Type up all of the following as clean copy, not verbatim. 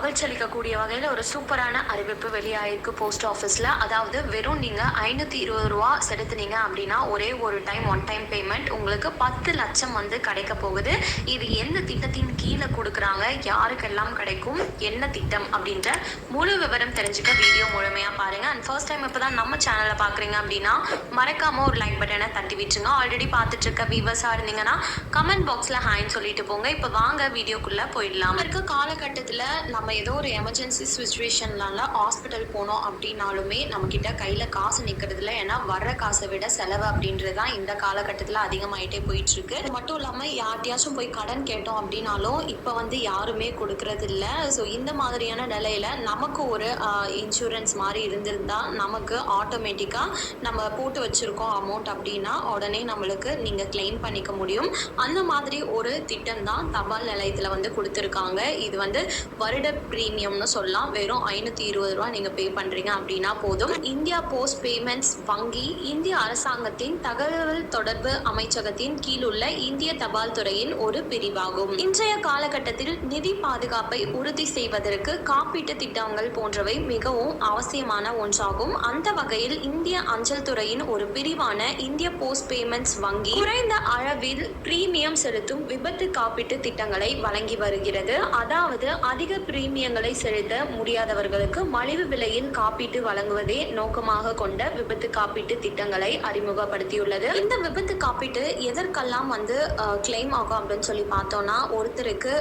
மகிழ்ச்சியளிக்கக்கூடிய வகையில் ஒரு சூப்பரான அறிவிப்பு வெளியாயிருக்கு போஸ்ட் ஆஃபீஸில். அதாவது வெறும் நீங்கள் 520 ரூபா செலுத்துனீங்க அப்படின்னா ஒரே ஒரு டைம் ஒன் டைம் பேமெண்ட் உங்களுக்கு 10 லட்சம் வந்து கிடைக்க போகுது. இது எந்த திட்டத்தின் கீழே கொடுக்குறாங்க, யாருக்கெல்லாம் கிடைக்கும், என்ன திட்டம் அப்படின்ற முழு விவரம் தெரிஞ்சுக்க வீடியோ முழுமையாக பாருங்கள். அண்ட் ஃபர்ஸ்ட் டைம் இப்போ தான் நம்ம சேனலை பார்க்குறீங்க அப்படின்னா மறக்காமல் ஒரு லைக் பட்டனை தட்டி விட்டுருங்க. ஆல்ரெடி பார்த்துட்டு இருக்க வியூவர்ஸாக இருந்தீங்கன்னா கமெண்ட் பாக்ஸில் ஹாய்ன்னு சொல்லிட்டு போங்க. இப்போ வாங்க வீடியோக்குள்ளே போயிடலாம். இருக்க காலகட்டத்தில் நம்ம ஏதோ ஒரு எமர்ஜென்சி சுச்சுவேஷன்னால ஹாஸ்பிட்டல் போனோம் அப்படின்னாலுமே நம்மக்கிட்ட கையில் காசு நிற்கிறதுல, ஏன்னா வர்ற காசை விட செலவு அப்படின்றது தான் இந்த காலகட்டத்தில் அதிகமாயிட்டே போயிட்டுருக்கு. அது மட்டும் இல்லாமல் யார்ட்டையாச்சும் போய் கடன் கேட்டோம் அப்படின்னாலும் இப்போ வந்து யாருமே கொடுக்கறது இல்லை. ஸோ இந்த மாதிரியான நிலையில் நமக்கு ஒரு இன்சூரன்ஸ் மாதிரி இருந்திருந்தால் நமக்கு ஆட்டோமேட்டிக்காக நம்ம போட்டு வச்சுருக்கோம் அமௌண்ட் அப்படின்னா உடனே நம்மளுக்கு நீங்கள் கிளைம் பண்ணிக்க முடியும். அந்த மாதிரி ஒரு திட்டம் தான் தபால் நிலையத்தில் வந்து கொடுத்துருக்காங்க. இது வந்து வருட பிரீமியம்னு சொல்லலாம். வெறும் 520 ரூபா நீங்கள் பே பண்ணுறீங்க அப்படின்னா போதும். இந்தியா போஸ்ட் பேமெண்ட்ஸ் வங்கி இந்திய அரசாங்கத்தின் தகவல் தொடர்பு அமைச்சகத்தின் கீழுள்ள இந்திய தபால் துறையின் ஒரு பிரிவாகும். இன்றைய காலகட்டத்தில் நிதி பாதுகாப்பை உறுதி செய்வதற்கு காப்பீட்டு திட்டங்கள் போன்றவை மிகவும் அவசியமான ஒன்றாகும். அந்த வகையில் இந்திய அஞ்சல் துறையின் ஒரு பிரிவான இந்திய போஸ்ட் பேமெண்ட்ஸ் வங்கி குறைந்த அளவில் பிரீமியம் செலுத்தும் விபத்து காப்பீட்டு திட்டங்களை வழங்கி வருகிறது. அதாவது அதிக பிரீமியங்களை செலுத்த முடியாதவர்களுக்கு மலிவு விலையில் காப்பீட்டு வழங்குவதே நோக்கமாக கொண்ட விபத்து காப்பீட்டு திட்டங்களை அறிமுகப்படுத்தியுள்ளது. இந்த விபத்து காப்பீட்டு எதற்கெல்லாம் வந்து கிளைம் ஆகும் அப்படின்னு சொல்லி பார்த்தோம்னா, ஒருத்தருக்கு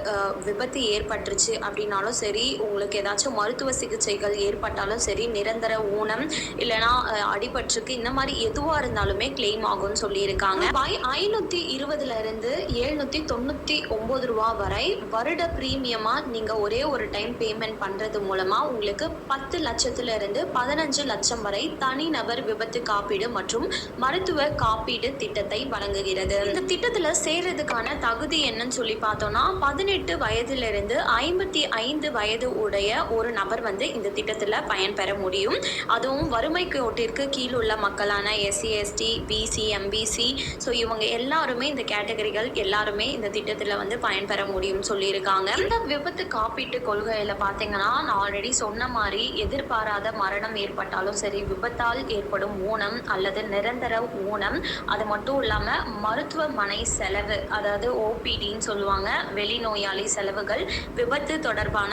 விபத்து ஏற்பட்டுருச்சு அப்படின்னாலும் சரி, உங்களுக்கு ஏதாச்சும் மருத்துவ சிகிச்சைகள் ஏற்பட்டாலும் சரி, நிரந்தர ஊனம் இல்லைனா அடிபட்டுருக்கு, இந்த மாதிரி எதுவாக இருந்தாலுமே கிளைம் ஆகும்னு சொல்லியிருக்காங்க. 520 இருந்து 799 ரூபா வரை வருட பிரீமியமா நீங்க ஒரே ஒரு டைம் பேமெண்ட் பண்றது மூலமா உங்களுக்கு 10 லட்சத்துல இருந்து 15 லட்சம் வரை தனிநபர் விபத்து காப்பீடு மற்றும் மருத்துவ காப்பீடு திட்டத்தை வழங்குகிறது. இந்த திட்டத்துல சேர்றதுக்கான தகுதி என்னன்னு சொல்லி பார்த்தோம்னா, 18 வயதிலிருந்து 55 வயது உடைய ஒரு நபர் வந்து இந்த திட்டத்துல பயன்பெற முடியும். அதுவும் வறுமை கோட்டிற்கு கீழ் உள்ள மக்களான SC ST BC MBC so இவங்க எல்லாருமே இந்த கேட்டகரிகள் எல்லாருமே இந்த திட்டத்துல வந்து பயன்பெற முடியும் சொல்லியிருக்காங்க. இந்த விபத்து காப்பீட்டு கொள்கையில பார்த்தீங்கன்னா, நான் ஆல்ரெடி சொன்ன மாதிரி எதிர்பாராத மரணம் ஏற்பட்டாலும் சரி, விபத்தால் ஏற்படும் ஊனம் அல்லது நிரந்தர ஊனம், அது மட்டும் இல்லாமல் மருத்துவமனை செலவு, அதாவது OPDன்னு சொல்லுவாங்க, வெளிநோயாளி செலவுகள், விபத்து தொடர்பான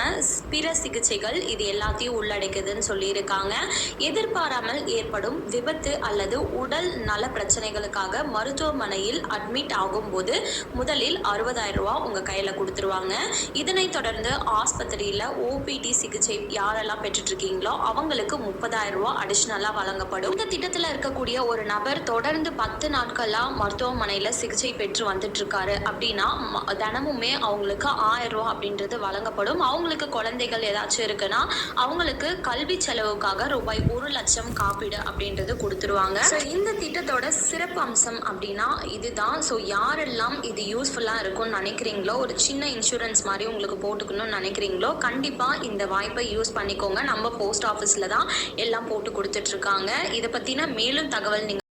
பிற சிகிச்சைகள், இது எல்லாத்தையும் உள்ளடக்குதுன்னு சொல்லியிருக்காங்க. எதிர்பாராமல் ஏற்படும் விபத்து அல்லது உடல் நல பிரச்சனைகளுக்காக மருத்துவமனையில் அட்மிட் ஆகும்போது முதலில் 60,000 ரூபா உங்கள் கையில் கொடுத்துருவாங்க. இதனைத் தொடர்ந்து ஆஸ்பத்திரியில் OPD சிகிச்சை யாரெல்லாம் பெற்றுட்டு இருக்கீங்களோ அவங்களுக்கு 30,000 ரூபா அடிஷ்னலாக வழங்கப்படும். இந்த திட்டத்தில் இருக்கக்கூடிய ஒரு நபர் தொடர்ந்து 10 நாட்களாக மருத்துவமனையில் சிகிச்சை பெற்று வந்துட்டு இருக்காரு அப்படின்னா தினமுமே அவங்களுக்கு 1000 ரூபா அப்படின்றது வழங்கப்படும். அவங்களுக்கு குழந்தைகள் ஏதாச்சும் இருக்குன்னா அவங்களுக்கு கல்வி செலவுக்காக ரூபாய் 1 லட்சம் காப்பீடு அப்படின்றது கொடுத்துருவாங்க. ஸோ இந்த திட்டத்தோட சிறப்பு அம்சம் அப்படின்னா இதுதான். ஸோ யாரெல்லாம் இது யூஸ்ஃபுல்லாக இருக்கும்னு நினைக்கிறீங்களோ, ஒரு சின்ன இன்சூரன்ஸ் மாதிரி உங்களுக்கு போட்டுக்கணும்னு நினைக்கிறீங்களோ, கண்டிப்பாக இந்த வாய்ப்பை யூஸ் பண்ணிக்கோங்க. நம்ம போஸ்ட் ஆஃபீஸில் தான் எல்லாம் போட்டு கொடுத்துட்ருக்காங்க. இதை பற்றின மேலும் தகவல் நீங்கள்